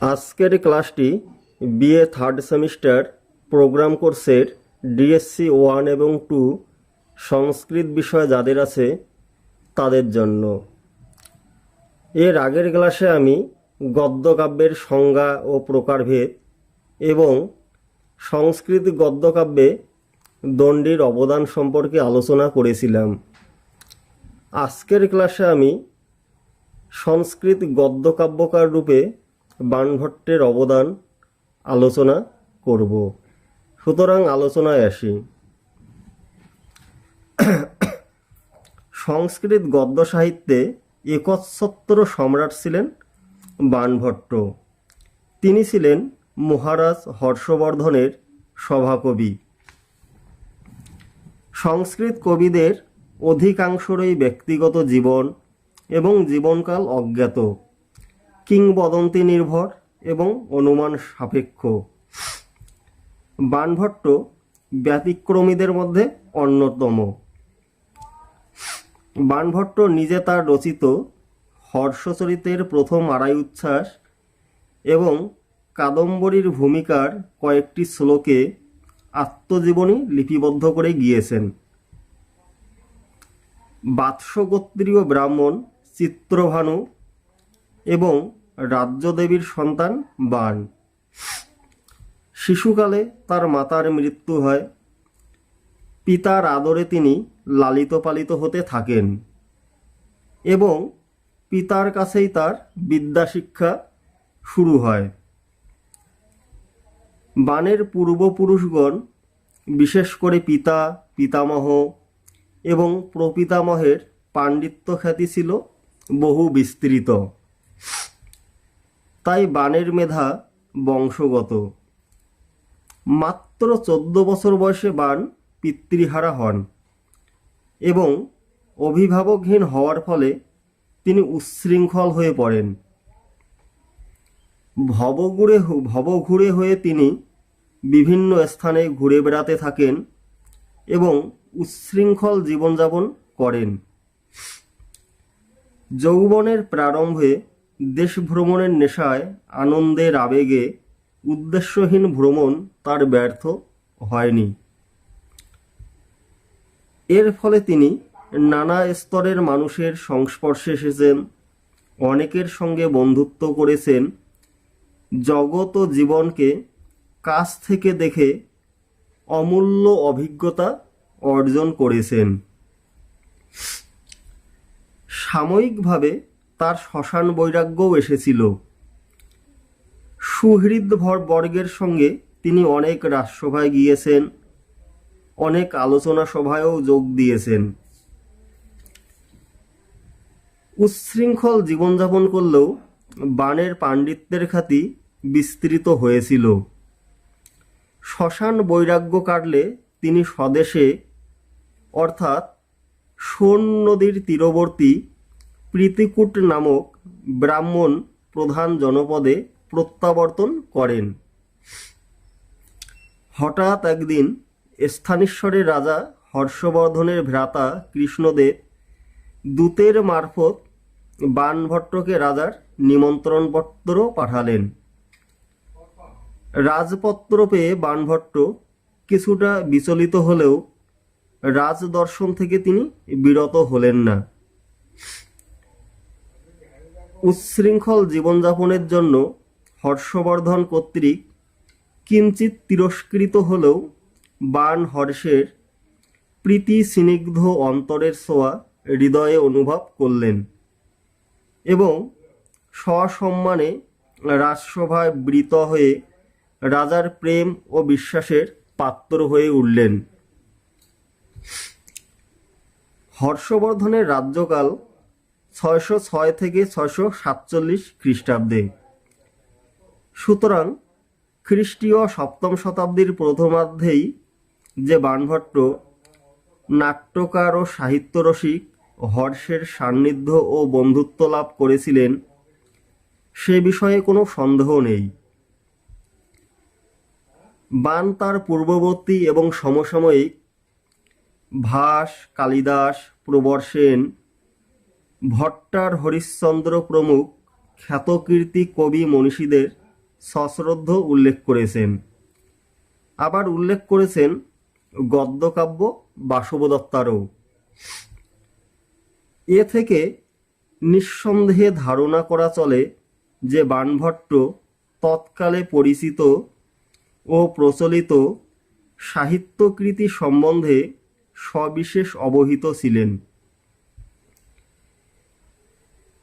আজকের ক্লাসটি BA third semester programme কোর্সের ডিএসসি 1 এবং 2 সংস্কৃত বিষয় যাদের আছে তাদের জন্য। এর আগের ক্লাসে আমি গদ্যকাব্যের সংজ্ঞা ও প্রকারভেদ এবং সংস্কৃত গদ্যকাব্যে দণ্ডির অবদান সম্পর্কে আলোচনা করেছিলাম। আজকের ক্লাসে আমি সংস্কৃত গদ্যকাব্যকার রূপে বাণভট্টের অবদান আলোচনা করব। সুতরাং আলোচনায় আসি। সংস্কৃত গদ্য সাহিত্যে একচ্ছত্র সম্রাট ছিলেন বাণভট্ট। তিনি ছিলেন মহারাজ হর্ষবর্ধনের সভাকবি। সংস্কৃত কবিদের অধিকাংশরই ব্যক্তিগত জীবন এবং জীবনকাল অজ্ঞাত, কিংবদন্তি নির্ভর এবং অনুমান সাপেক্ষ। বাণভট্ট ব্যতিক্রমীদের মধ্যে অন্যতম। বাণভট্ট নিজে তার রচিত হর্ষচরিতের প্রথম আড়াই উচ্ছ্বাস এবং কাদম্বরীর ভূমিকার কয়েকটি শ্লোকে আত্মজীবনী লিপিবদ্ধ করে গিয়েছেন। বাৎসগোত্রীয় ব্রাহ্মণ চিত্রভানু এবং রাজ্যদেবীর সন্তান বাণ। শিশুকালে তার মাতার মৃত্যু হয়। পিতার আদরে তিনি লালিত পালিত হতে থাকেন এবং পিতার কাছেই তার বিদ্যাশিক্ষা শুরু হয়। বাণের পূর্বপুরুষগণ, বিশেষ করে পিতা, পিতামহ এবং প্রপিতামহের পাণ্ডিত্য খ্যাতি ছিল বহু বিস্তৃত। তাই বাণের মেধা বংশগত। মাত্র 14 বছর বয়সে বাণ পিতৃহারা হন এবং অভিভাবকহীন হওয়ার ফলে তিনি উচ্ছৃঙ্খল হয়ে পড়েন। ভবঘুরে হয়ে তিনি বিভিন্ন স্থানে ঘুরে বেড়াতে থাকেন এবং উচ্ছৃঙ্খল জীবনযাপন করেন। যৌবনের প্রারম্ভে দেশ ভ্রমণের নেশায়, আনন্দের আবেগে উদ্দেশ্যহীন ভ্রমণ তার ব্যর্থ হয়নি। এর ফলে তিনি নানা স্তরের মানুষের সংস্পর্শে এসেছেন, অনেকের সঙ্গে বন্ধুত্ব করেছেন, জগৎ ও জীবনকে কাছ থেকে দেখে অমূল্য অভিজ্ঞতা অর্জন করেছেন। সাময়িকভাবে তার শ্মশান বৈরাগ্যও এসেছিল। সুহৃদ বর্গের সঙ্গে তিনি অনেক রাজসভায় গিয়েছেন, অনেক আলোচনা সভায়ও যোগ দিয়েছেন। উচ্ছৃঙ্খল জীবনযাপন করলেও বাণের পাণ্ডিত্যের খ্যাতি বিস্তৃত হয়েছিল। শ্মশান বৈরাগ্য কাটলে তিনি স্বদেশে অর্থাৎ সোন নদীর তীরবর্তী প্রীতিকূট নামক ব্রাহ্মণ প্রধান জনপদে প্রত্যাবর্তন করেন। হঠাৎ একদিন স্থানীশ্বরের রাজা হর্ষবর্ধনের ভ্রাতা কৃষ্ণদেব দূতের মারফত বাণভট্টকে রাজার নিমন্ত্রণপত্র পাঠালেন। রাজপত্র পেয়ে বাণভট্ট কিছুটা বিচলিত হলেও রাজদর্শন থেকে তিনি বিরত হলেন না। উচ্ছৃঙ্খল জীবনযাপনের জন্য হর্ষবর্ধন কর্তৃক কিঞ্চিত তিরস্কৃত হলেও বাণ হর্ষের প্রীতি স্নিগ্ধ অন্তরের ছোঁয়া হৃদয়ে অনুভব করলেন এবং সসম্মানে রাজসভায় বৃত হয়ে রাজার প্রেম ও বিশ্বাসের পাত্র হয়ে উঠলেন। হর্ষবর্ধনের রাজ্যকাল 606 থেকে 647 খ্রিস্টাব্দে। সুতরাং খ্রিস্টীয় সপ্তম শতাব্দীর প্রথমার্ধেই যে বাণভট্ট নাট্যকার ও সাহিত্যরসিক হর্ষের সান্নিধ্য ও বন্ধুত্ব লাভ করেছিলেন সে বিষয়ে কোনো সন্দেহ নেই। বাণ তার পূর্ববর্তী এবং সমসাময়িক ভাস, কালিদাস, প্রবর সেন, ভট্টার হরিশ্চন্দ্র প্রমুখ খ্যাতকীর্তি কবি মনীষীদের সশ্রদ্ধ উল্লেখ করেছেন। আবার উল্লেখ করেছেন গদ্যকাব্য বাসবদত্তারও। এ থেকে নিঃসন্দেহে ধারণা করা চলে যে বাণভট্ট তৎকালে পরিচিত ও প্রচলিত সাহিত্যকৃতি সম্বন্ধে সবিশেষ অবহিত ছিলেন।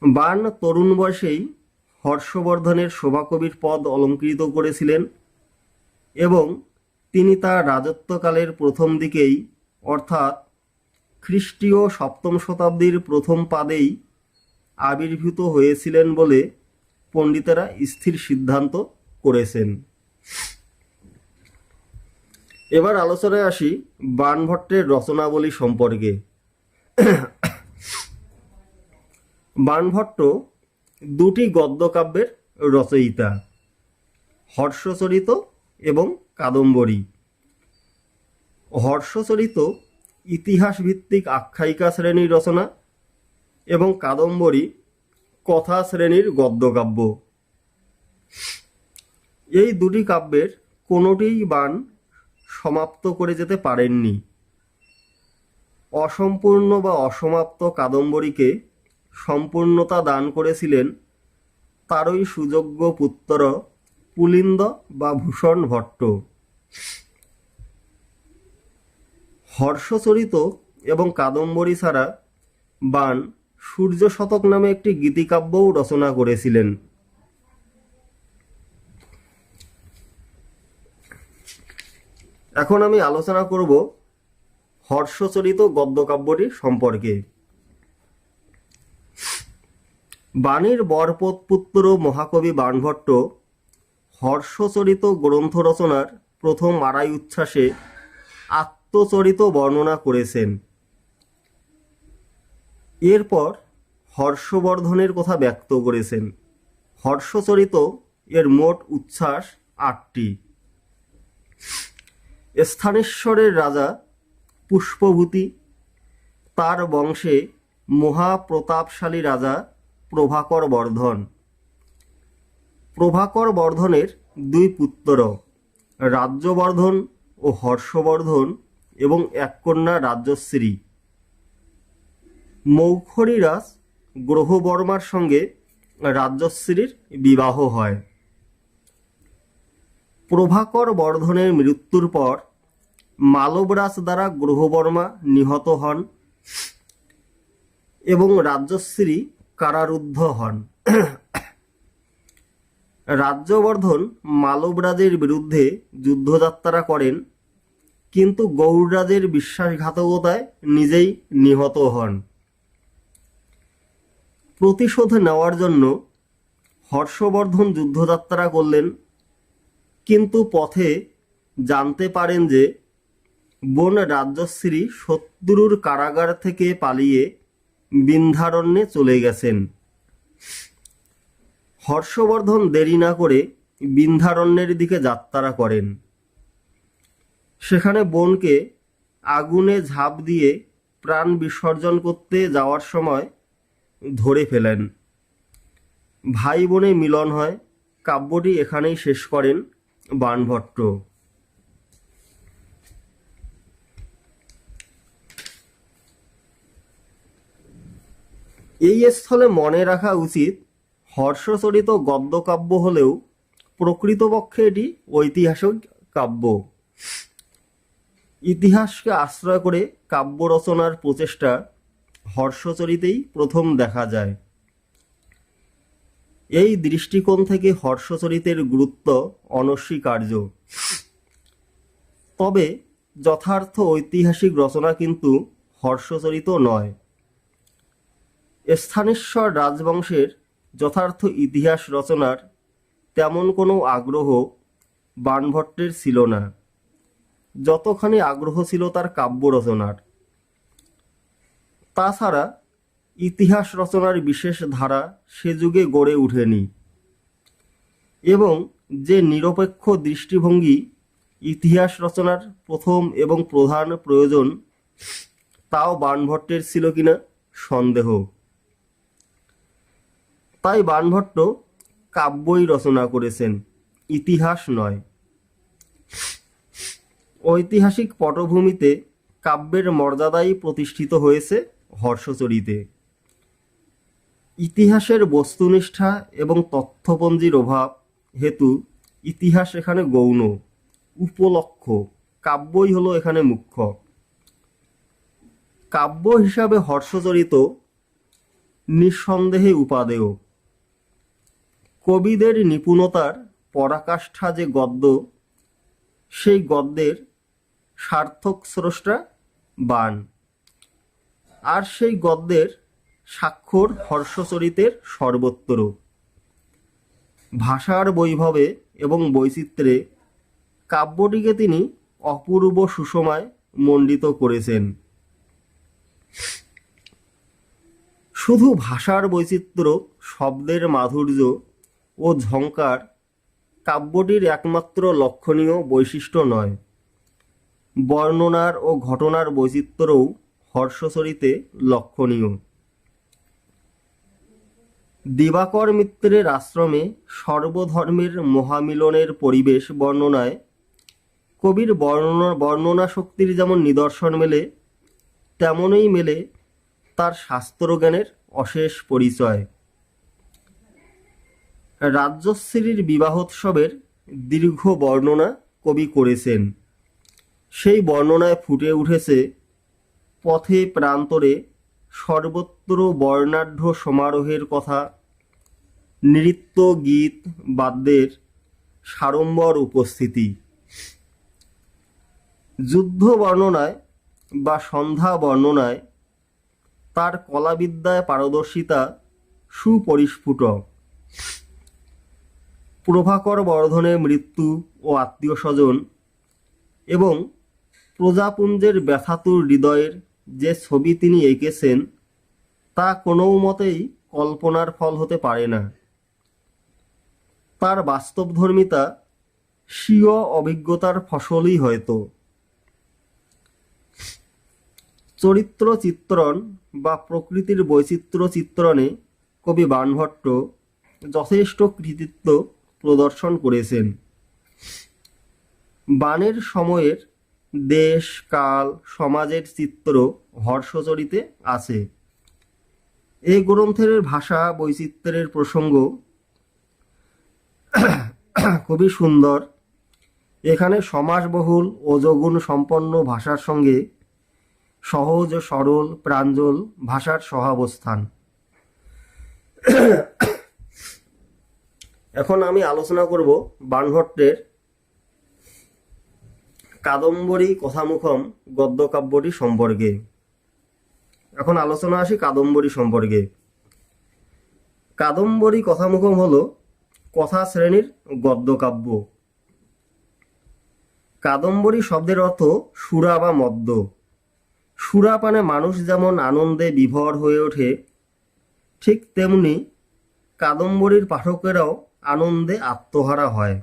বাণ তরুণ বয়সেই হর্ষবর্ধনের শোভাকবির পদ অলঙ্কৃত করেছিলেন এবং তিনি তার রাজত্বকালের প্রথম দিকেই অর্থাৎ খ্রিস্টীয় সপ্তম শতাব্দীর প্রথম পাদেই আবির্ভূত হয়েছিলেন বলে পণ্ডিতেরা স্থির সিদ্ধান্ত করেছেন। এবার আলোচনায় আসি বাণভট্টের রচনাবলী সম্পর্কে। বাণভট্ট দুটি গদ্যকাব্যের রচয়িতা, হর্ষচরিত এবং কাদম্বরী। হর্ষচরিত ইতিহাস ভিত্তিক আখ্যায়িকা শ্রেণীর রচনা এবং কাদম্বরী কথা শ্রেণীর গদ্যকাব্য। এই দুটি কাব্যের কোনোটিই বাণ সমাপ্ত করে যেতে পারেননি। অসম্পূর্ণ বা অসমাপ্ত কাদম্বরীকে সম্পূর্ণতা দান করেছিলেন তারই সুযোগ্য পুত্র পুলিন্দ বা ভূষণ ভট্ট। হর্ষচরিত এবং কাদম্বরী ছাড়া বাণ সূর্য শতক নামে একটি গীতিকাব্যও রচনা করেছিলেন। এখন আমি আলোচনা করব হর্ষচরিত গদ্যকাব্যটি সম্পর্কে। বাণীর বরপুত্র মহাকবি বাণভট্ট হর্ষচরিত গ্রন্থ রচনার প্রথম আড়াই উচ্ছ্বাসে আত্মচরিত বর্ণনা করেছেন। এরপর হর্ষবর্ধনের কথা ব্যক্ত করেছেন। হর্ষচরিত এর মোট উচ্ছ্বাস 8টি। স্থানেশ্বরের রাজা পুষ্পভূতি, তার বংশে মহাপ্রতাপশালী রাজা প্রভাকর বর্ধন। প্রভাকর বর্ধনের 2 পুত্র, রাজ্যবর্ধন ও হর্ষবর্ধন, এবং এক কন্যা রাজ্যশ্রী। মৌখরীরাজ গ্রহবর্মার সঙ্গে রাজ্যশ্রীর বিবাহ হয়। প্রভাকর বর্ধনের মৃত্যুর পর মালবরাজ দ্বারা গ্রহবর্মা নিহত হন এবং রাজ্যশ্রী কারারুদ্ধ হন। রাজ্যবর্ধন মালবরাজের বিরুদ্ধে যুদ্ধযাত্রা করেন, কিন্তু গৌড়রাজের বিশ্বাসঘাতকতায় নিজেই নিহত হন। প্রতিশোধ নেওয়ার জন্য হর্ষবর্ধন যুদ্ধযাত্রা করলেন, কিন্তু পথে জানতে পারেন যে বোন রাজ্যশ্রী শত্রুর কারাগার থেকে পালিয়ে বিন্ধ্যারণ্যে চলে গেছেন। হর্ষবর্ধন দেরি না করে বিন্ধ্যারণ্যের দিকে যাত্রা করেন। সেখানে বোনকে আগুনে ঝাঁপ দিয়ে প্রাণ বিসর্জন করতে যাওয়ার সময় ধরে ফেলেন। ভাই বোনে মিলন হয়। কাব্যটি এখানেই শেষ করেন বাণভট্ট। এই স্থলে মনে রাখা উচিত, হর্ষচরিত গদ্যকাব্য হলেও প্রকৃতপক্ষে এটি ঐতিহাসিক কাব্য। ইতিহাসকে আশ্রয় করে কাব্য রচনার প্রচেষ্টা হর্ষচরিতেই প্রথম দেখা যায়। এই দৃষ্টিকোণ থেকে হর্ষচরিতের গুরুত্ব অনস্বীকার্য। তবে যথার্থ ঐতিহাসিক রচনা কিন্তু হর্ষচরিত নয়। স্থানেশ্বর রাজবংশের যথার্থ ইতিহাস রচনার তেমন কোনো আগ্রহ বাণভট্টের ছিল না, যতখানি আগ্রহ ছিল তার কাব্য রচনার। তাছাড়া ইতিহাস রচনার বিশেষ ধারা সে যুগে গড়ে ওঠেনি, এবং যে নিরপেক্ষ দৃষ্টিভঙ্গি ইতিহাস রচনার প্রথম এবং প্রধান প্রয়োজন, তাও বাণভট্টের ছিল কিনা সন্দেহ। তাই বাণভট্ট কাব্যই রচনা করেছেন, ইতিহাস নয়। ঐতিহাসিক পটভূমিতে কাব্যের মর্যাদাই প্রতিষ্ঠিত হয়েছে হর্ষচরিতে। ইতিহাসের বস্তুনিষ্ঠা এবং তথ্যপঞ্জির অভাব হেতু ইতিহাস এখানে গৌণ, উপলক্ষ, কাব্যই হলো এখানে মুখ্য। কাব্য হিসাবে হর্ষচরিত নিঃসন্দেহে উপাদেয়। কবিদের নিপুণতার পরাকাষ্ঠা যে গদ্য, সেই গদ্যের সার্থক স্রষ্টা বাণ, আর সেই গদ্যের স্বাক্ষর হর্ষচরিতের সর্বত্র। ভাষার বৈভবে এবং বৈচিত্র্যে কাব্যটিকে তিনি অপূর্ব সুষমায় মণ্ডিত করেছেন। শুধু ভাষার বৈচিত্র্য, শব্দের মাধুর্য ও ঝঙ্কার কাব্যটির একমাত্র লক্ষণীয় বৈশিষ্ট্য নয়, বর্ণনার ও ঘটনার বৈচিত্র্যও হর্ষচরিতে লক্ষণীয়। দিবাকর মিত্রের আশ্রমে সর্বধর্মের মহামিলনের পরিবেশ বর্ণনায় কবির বর্ণনা শক্তির যেমন নিদর্শন মেলে, তেমনই মেলে তার শাস্ত্রজ্ঞানের অশেষ পরিচয়। রাজ্যশ্রীর বিবাহোৎসবের দীর্ঘ বর্ণনা কবি করেছেন। সেই বর্ণনায় ফুটে উঠেছে পথে প্রান্তরে সর্বত্র বর্ণাঢ্য সমারোহের কথা, নৃত্য, গীত, বাদ্যের সাড়ম্বর উপস্থিতি। যুদ্ধ বর্ণনায় বা সন্ধ্যা বর্ণনায় তার কলাবিদ্যায় পারদর্শিতা সুপরিস্ফুট। প্রভাকর বর্ধনের মৃত্যু ও আত্মীয় স্বজন এবং প্রজাপুঞ্জের ব্যথাতুর হৃদয়ের যে ছবি তিনি এঁকেছেন, তা কোনো মতেই কল্পনার ফল হতে পারে না। তার বাস্তবধর্মিতা স্বীয় অভিজ্ঞতার ফসলই হয়তো। চরিত্র চিত্রণ বা প্রকৃতির বৈচিত্র্য চিত্রণে কবি বাণভট্ট যথেষ্ট কৃতিত্ব প্রদর্শন করেছেন। বাণের সময়ের দেশ, কাল, সমাজের চিত্র হর্ষচরিতে আছে। এই গ্রন্থের ভাষা বৈচিত্র্যের প্রসঙ্গ খুবই সুন্দর। এখানে সমাসবহুল ও যৌগুণ সম্পন্ন ভাষার সঙ্গে সহজ, সরল, প্রাঞ্জল ভাষার সহাবস্থান। এখন আমি আলোচনা করব বাণভট্টের কাদম্বরী কথামুখম গদ্যকাব্যটি সম্পর্কে। এখন আলোচনা আসি কাদম্বরী সম্পর্কে। কাদম্বরী কথামুখম হলো কথা শ্রেণীর গদ্যকাব্য। কাদম্বরী শব্দের অর্থ সুরা বা মদ্য। সুরাপানে মানুষ যেমন আনন্দে বিভোর হয়ে ওঠে, ঠিক তেমনি কাদম্বরীর পাঠকেরাও আনন্দে আত্মহারা হয়।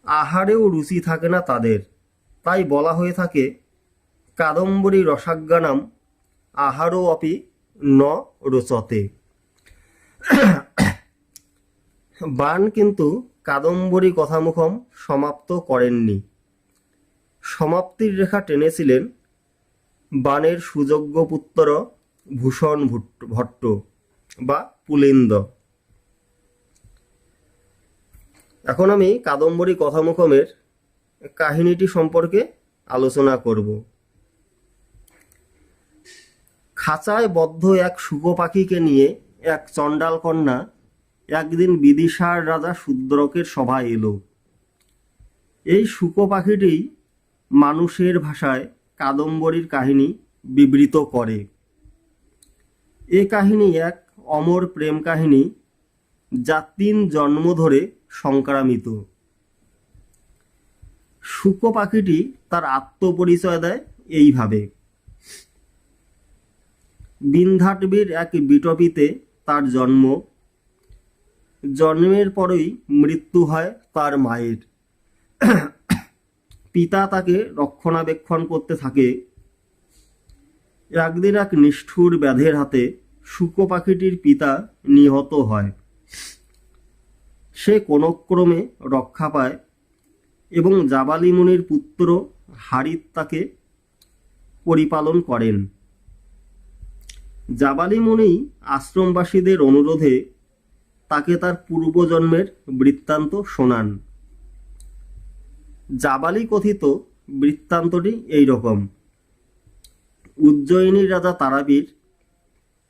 আহারেও রুচি থাকে না তাদের, তাই বলা হয়ে থাকে কাদম্বরী রসাজ্ঞানাম আহারও অপি ন রোচতে। বাণ কিন্তু কাদম্বরী কথামুখম সমাপ্ত করেননি। সমাপ্তির রেখা টেনেছিলেন বাণের সুযোগ্য পুত্র ভূষণ ভট্ট বা পুলেন্দ। এখন আমি কাদম্বরী কথামুখমের কাহিনীটি সম্পর্কে আলোচনা করব। খাঁচায় বদ্ধ এক শুকো পাখিকে নিয়ে এক চণ্ডাল কন্যা একদিন বিদিশার রাজা শূদ্রকের সভায় এলো। এই শুকো পাখিটি মানুষের ভাষায় কাদম্বরীর কাহিনী বিবৃত করে। এ কাহিনী এক অমর প্রেম কাহিনী, যা 3 জন্ম ধরে সংক্রামিত। শুকো পাখিটি তার আত্মপরিচয় দেয় এইভাবে। বিন্ধ্যাটবীর এক বিটপিতে তার জন্ম। জন্মের পরই মৃত্যু হয় তার মায়ের। পিতা তাকে রক্ষণাবেক্ষণ করতে থাকে। একদিন এক নিষ্ঠুর ব্যাধের হাতে শুকো পাখিটির পিতা নিহত হয়। সে কোনক্রমে রক্ষা পায় এবং জাবালি মুনির পুত্র হারিত তাকে পরিপালন করেন। জাবালি মুনি আশ্রমবাসীদের অনুরোধে তাকে তার পূর্বজন্মের বৃত্তান্ত শোনান। জাবালি কথিত বৃত্তান্তটি এই রকম। উজ্জয়িনীর রাজা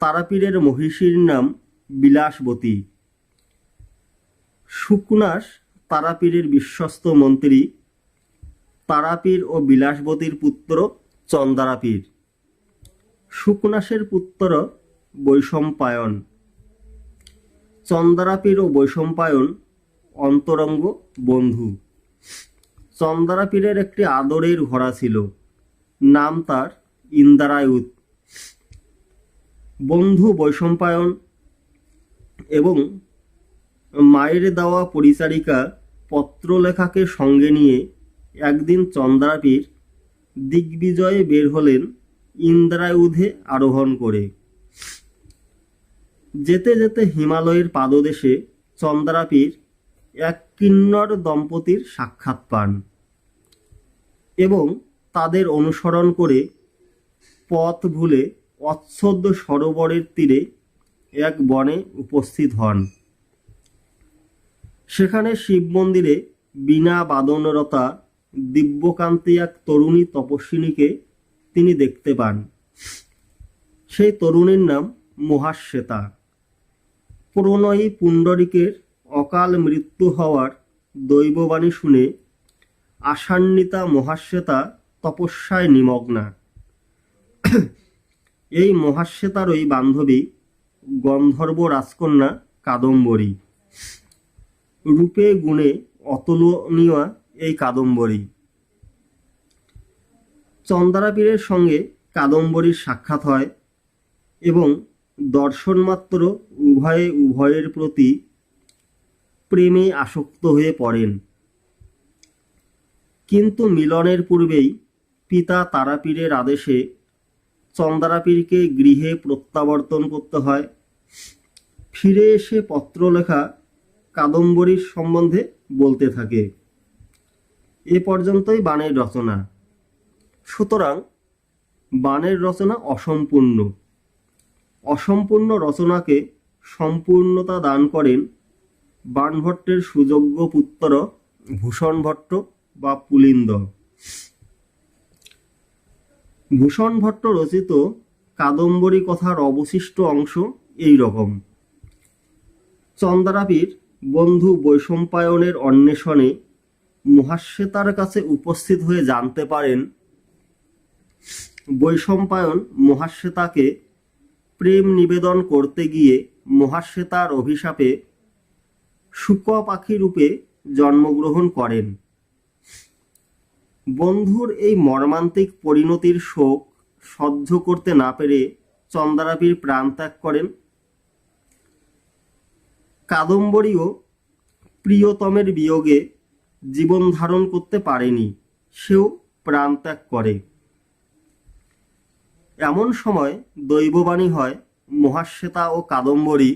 তারাপীরের মহিষীর নাম বিলাসবতী। সুকনাস তারাপীরের বিশ্বস্ত মন্ত্রী। তারাপীর ও বিলাসবতীর পুত্র চন্দারাপীর। সুকনাসের পুত্র বৈশম্পায়ন। চন্দারাপীর ও বৈশম্পায়ন অন্তরঙ্গ বন্ধু। চন্দারাপীরের একটি আদরের ঘোড়া ছিল, নাম তার ইন্দ্রায়ুত। বন্ধু বৈশম্পায়ন এবং মায়ের দেওয়া পরিচারিকা পত্রলেখাকে সঙ্গে নিয়ে একদিন চন্দ্রাপীর দিগ্বিজয়ে বের হলেন ইন্দ্রায়ুধে আরোহণ করে। যেতে যেতে হিমালয়ের পাদদেশে চন্দ্রাপীর এক কিন্নর দম্পতির সাক্ষাৎ পান এবং তাদের অনুসরণ করে পথ ভুলে অচ্ছদ্য সরোবরের তীরে এক বনে উপস্থিত হন। সেখানে শিব মন্দিরে বিনা বাদনরতা দিব্যকান্তি এক তরুণী তপস্বিনীকে তিনি দেখতে পান। সেই তরুণীর নাম মহাশ্বেতা। প্রণয়ী পুণ্ডরিকের অকাল মৃত্যু হওয়ার দৈববাণী শুনে আশান্বিতা মহাশ্বেতা তপস্যায় নিমগ্না। এই মহাশ্বেতারই বান্ধবী গন্ধর্ব রাজকন্যা কাদম্বরী। রূপে গুণে অতুলনীয় এই কাদম্বরী। চন্দ্রাপীরের সঙ্গে কাদম্বরীর সাক্ষাৎ হয় এবং দর্শনমাত্র উভয়ে উভয়ের প্রতি প্রেমে আসক্ত হয়ে পড়েন। কিন্তু মিলনের পূর্বেই পিতা তারাপীরের আদেশে চন্দ্রাপীরকে গৃহে প্রত্যাবর্তন করতে হয়। ফিরে এসে পত্রলেখা কাদম্বরীর সম্বন্ধে বলতে থাকে। এ পর্যন্তই বাণের রচনা। সুতরাং বাণের রচনা অসম্পূর্ণ। অসম্পূর্ণ রচনাকে সম্পূর্ণতা দান করেন বাণভট্টের সুযোগ্য পুত্র ভূষণ ভট্ট বা পুলিন্দ। ভূষণ ভট্ট রচিত কাদম্বরী কথার অবশিষ্ট অংশ এই রকম। চন্দ্রাপীর বন্ধু বৈশম্পায়নের অন্বেষণে মহাশ্বেতার কাছে উপস্থিত হয়ে জানতে পারেন বৈশম্পায়ন মহাশ্বেতাকে প্রেম নিবেদন করতে গিয়ে মহাশ্বেতার অভিশাপে শুক পাখি রূপে জন্মগ্রহণ করেন। বন্ধুর এই মর্মান্তিক পরিণতির শোক সহ্য করতে না পেরে চন্দ্রাপীর প্রাণ ত্যাগ করেন। কাদম্বরীও প্রিয়তমের বিয়োগে জীবন ধারণ করতে পারেনি, সেও প্রাণ ত্যাগ করে। এমন সময় দৈববাণী হয় মহাশ্বেতা ও কাদম্বরী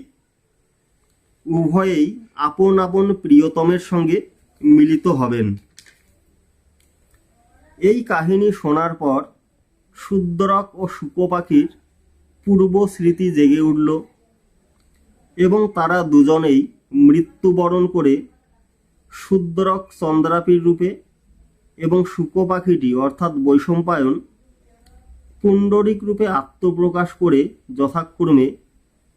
উভয়েই আপন আপন প্রিয়তমের সঙ্গে মিলিত হবেন। এই কাহিনী শোনার পর শূদ্রক ও শুক পাখির পূর্ব স্মৃতি জেগে উঠল এবং তারা দুজনেই মৃত্যুবরণ করে শূদ্রক চন্দ্রাপীর রূপে এবং শুক পাখিটি অর্থাৎ বৈশম্পায়ন পুণ্ডরিক রূপে আত্মপ্রকাশ করে যথাক্রমে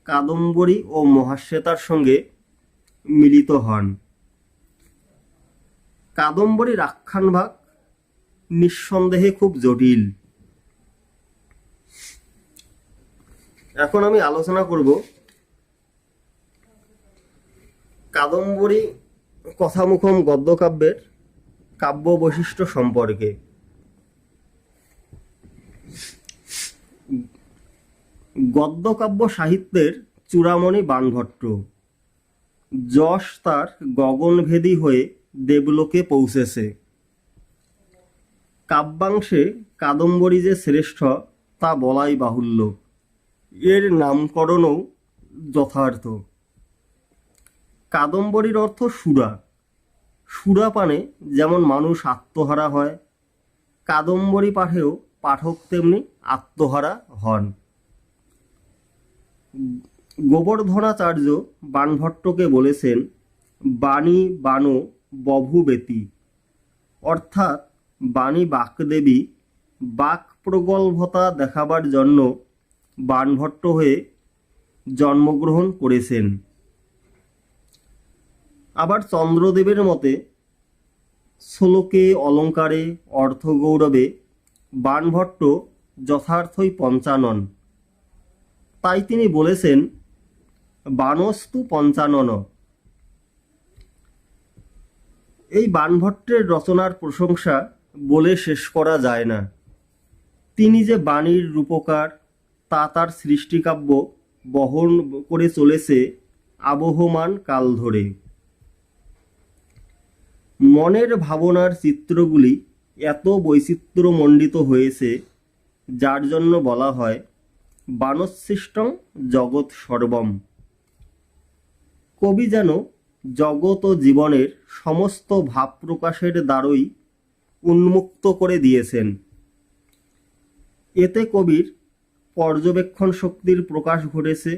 কাদম্বরী ও মহাশ্বেতার সঙ্গে মিলিত হন। কাদম্বরীর আখ্যানভাগ নিঃসন্দেহে খুব জটিল। এখন আমি আলোচনা করব কাদম্বরী কথামুখম গদ্যকাব্যের কাব্য বৈশিষ্ট্য সম্পর্কে। গদ্যকাব্য সাহিত্যের চূড়ামণি বাণভট্ট। যশ তার গগনভেদী হয়ে দেবলোকে পৌঁছেছে। কাব্যাংশে কাদম্বরী যে শ্রেষ্ঠ তা বলাই বাহুল্য, এর নামকরণও যথার্থ। কাদম্বরীর অর্থ সুরা। সুরাপানে যেমন মানুষ আত্মহারা হয়, কাদম্বরী পাঠেও পাঠক তেমনি আত্মহারা হন। গোবর্ধনাচার্য বাণভট্টকে বলেছেন, বাণী বাণো বভূবেতি, অর্থাৎ বাণী বাকদেবী বাক প্রগল্ভতা দেখাবার জন্য বাণভট্ট হয়ে জন্মগ্রহণ করেছেন। আবার চন্দ্রদেবের মতে শ্লোকে অলঙ্কারে অর্থগৌরবে বাণভট্ট যথার্থই পঞ্চানন। তাই তিনি বলেছেন, বাণস্তু পঞ্চানন। এই বাণভট্টের রচনার প্রশংসা বলে শেষ করা যায় না। তিনি যে বাণীর রূপকার তা তার সৃষ্টিকাব্য বহন করে চলেছে আবহমান কাল ধরে। মনের ভাবনার চিত্রগুলি এত বৈচিত্র্যমণ্ডিত হয়েছে, যার জন্য বলা হয় বাণসৃষ্টং জগৎ সর্বম। কবি যেন জগৎ ও জীবনের সমস্ত ভাব প্রকাশের দ্বারই উন্মুক্ত করে দিয়েছেন। এতে কবির পর্যবেক্ষণ শক্তির প্রকাশ ঘটেছে।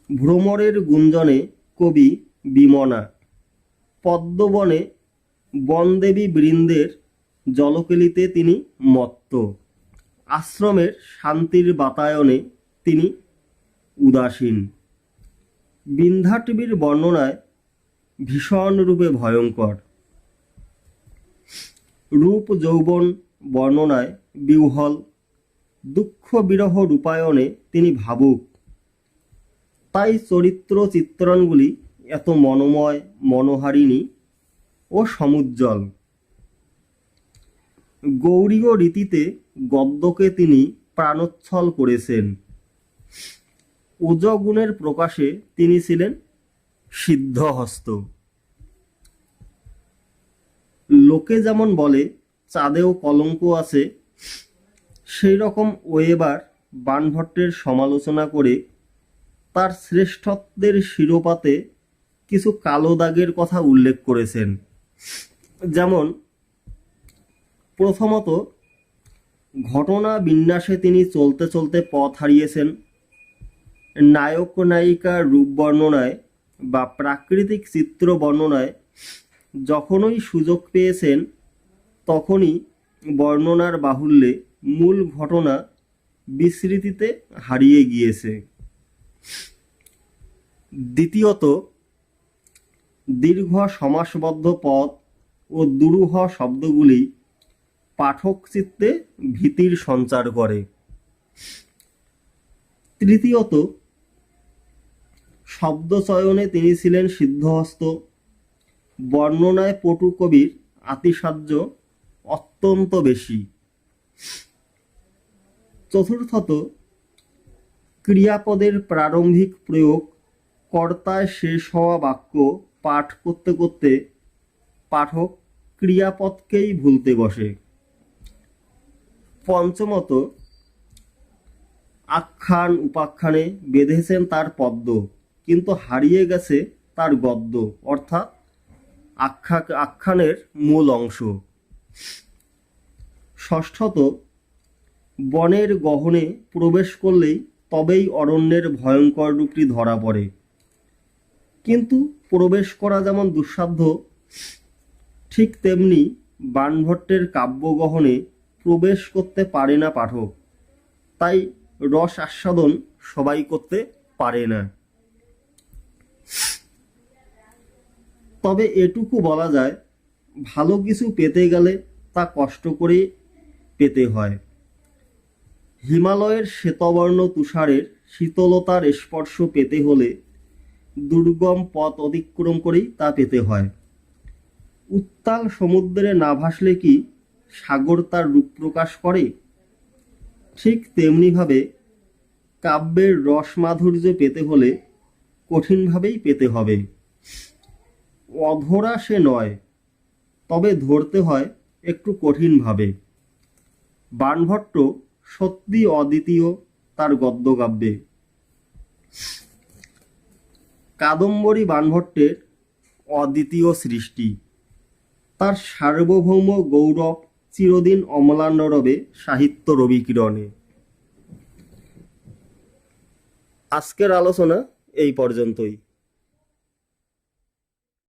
ভ্রমরের গুঞ্জনে কবি বিমনা, পদ্মবনে বনদেবী বৃন্দের জলকেলিতে তিনি মত্ত, আশ্রমের শান্তির বাতায়নে তিনি উদাসীন, বিন্ধ্যাটবির বর্ণনায় ভীষণ রূপে ভয়ঙ্কর, রূপ যৌবন বর্ণনায় বিহ্বল, দুঃখ বিরহ রূপায়ণে তিনি ভাবুক। তাই চরিত্র চিত্রণগুলি এত মনোময়, মনোহারিণী ও সমুজ্জ্বল। গৌড়ীয় রীতিতে গদ্যকে তিনি প্রাণোচ্ছল করেছেন। ওজগুণের প্রকাশে তিনি ছিলেন সিদ্ধহস্ত। লোকে যেমন বলে চাঁদেও কলঙ্ক আছে, সেই রকম ওয়েবার বাণভট্টের সমালোচনা করে তার শ্রেষ্ঠত্বের শিরোপাতে কিছু কালো দাগের কথা উল্লেখ করেছেন। যেমন প্রথমত, ঘটনা বিন্যাসে তিনি চলতে চলতে পথ হারিয়েছেন। নায়ক নায়িকার রূপ বর্ণনায় বা প্রাকৃতিক চিত্র বর্ণনায় যখনই সুযোগ পেয়েছেন, তখনই বর্ণনার বাহুল্যে মূল ঘটনা বিস্মৃতিতে হারিয়ে গিয়েছে। দ্বিতীয়ত, দীর্ঘ সমাসবদ্ধ পদ ও দুরূহ শব্দগুলি পাঠক চিত্তে ভীতির সঞ্চার করে। তৃতীয়ত, শব্দচয়নে তিনি ছিলেন সিদ্ধহস্ত। বর্ণনায় পটু কবির আতিশয্য অত্যন্ত বেশি। চতুর্থত, ক্রিয়াপদের প্রারম্ভিক প্রয়োগ কর্তায় শেষ হওয়া বাক্য পাঠ করতে করতে পাঠক ক্রিয়াপদকেই ভুলতে বসে। পঞ্চমত, আখ্যান উপাখ্যানে বেঁধেছেন তার পদ্য, কিন্তু হারিয়ে গেছে তার গদ্য, অর্থাৎ আখ্যানের মূল অংশ। ষষ্ঠত, বনের গহনে প্রবেশ করলেই তবেই অরণ্যের ভয়ঙ্কর রূপটি ধরা পড়ে, কিন্তু প্রবেশ করা যেমন দুঃসাধ্য, ঠিক তেমনি বাণভট্টের কাব্যগহনে প্রবেশ করতে পারে না পাঠক। তাই রস আস্বাদন সবাই করতে পারে না। তবে এটুকু বলা যায়, ভালো কিছু পেতে গেলে তা কষ্ট করে পেতে হয়। হিমালয়ের শ্বেতবর্ণ তুষারের শীতলতার স্পর্শ পেতে হলে দুর্গম পথ অতিক্রম করেই তা পেতে হয়। উত্তাল সমুদ্রে না ভাসলে কি সাগর তার রূপ প্রকাশ করে? ঠিক তেমনিভাবে কাব্যের রস মাধুর্য পেতে হলে কঠিনভাবেই পেতে হবে। অধরা সে নয়, তবে ধরতে হয় একটু কঠিনভাবে। বাণভট্ট সত্যি অদ্বিতীয় তার গদ্যকাব্যে। কাদম্বরী বাণভট্টের অদ্বিতীয় সৃষ্টি, তার সার্বভৌম গৌরব চিরদিন অম্লান রবে সাহিত্য রবিকিরণে। আজকের আলোচনা এই পর্যন্তই।